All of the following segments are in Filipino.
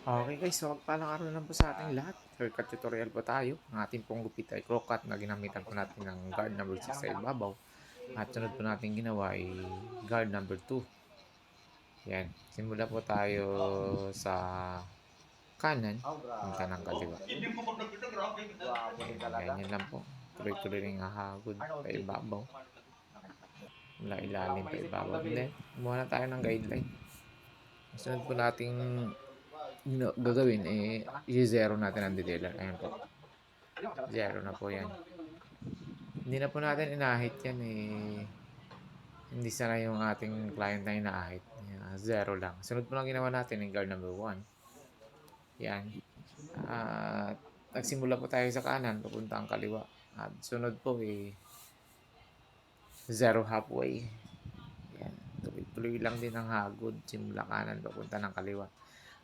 Okay guys, so magpalang araw naman po sa ating lahat. Haircut tutorial po tayo. Ang ating pong gupit ay crow cut na ginamitan po natin ng guard number 6 sa ibabaw. At sunod po natin ginawa ay guard number 2. Yan. Simula po tayo sa kanan, punta ng kaliwa. Ayan, ganyan lang po. Tuloy-tuloy rin hahagod pa ibabaw. Mula ilalim pa ibabaw. And then, kumuha na tayo ng guideline. Sunod po nating gagawin i-zero natin ang detailer. Ayan po. Zero na po yan. Hindi na po natin inahit yan hindi sana yung ating client na inaahit. Zero lang. Sunod po lang ginawa natin yung guard number 1. Yan. At nagsimula po tayo sa kanan, papunta ang kaliwa. At sunod po zero halfway. Yan. Tuloy-tuloy lang din ang hagod. Simula kanan, papunta ng kaliwa.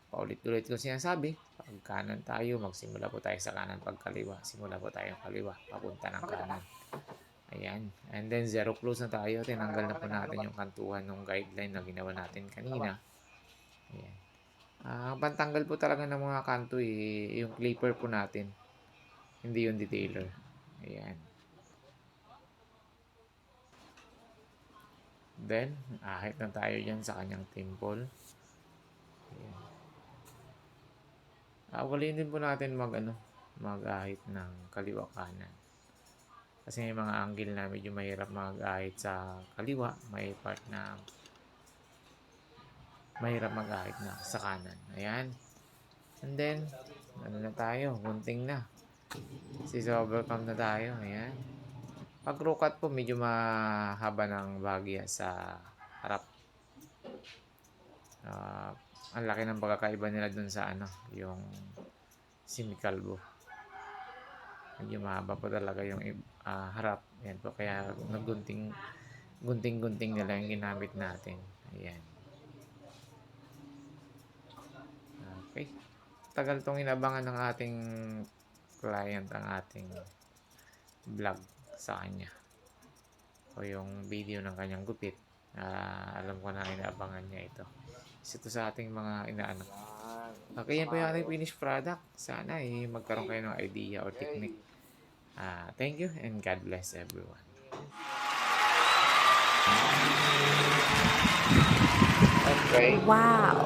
Paulit-ulit ko sinasabi, pag kanan tayo, magsimula po tayo sa kanan pag kaliwa. Simula po tayo kaliwa, papunta ng kanan. Ayan. And then, zero close na tayo. Tinanggal na po natin yung kantuhan ng guideline na ginawa natin kanina. Ayan. Ang pantanggal po talaga ng mga kanto yung clipper po natin. Hindi yung detailer. Ayan. Then, ahit na tayo dyan sa kanyang temple. Ayan. Awalin din po natin mag-ahit ng kaliwa kanan. Kasi may mga angle na medyo mahirap mag-ahit sa kaliwa. May part na mahirap mag-ahit na sa kanan. Ayan. And then, na tayo? Gunting na. Overcome na tayo. Ayan. Pag row cut po, medyo mahaba ng bahagya sa harap. Ang laki ng pagkakaiba nila dun sa yung semikalbo. Medyo mahaba po talaga yung harap. Ayan po, kaya gunting-gunting nila yung ginamit natin. Ayan. Okay. Tagal tong inabangan ng ating client ang ating vlog sa kanya. O yung video ng kanyang gupit. Alam ko na inaabangan niya ito. Isa to sa ating mga inaanak. Okay, yan po yung ating finished product. Sana magkaroon kayo ng idea or technique. Thank you and God bless everyone. Okay. Wow!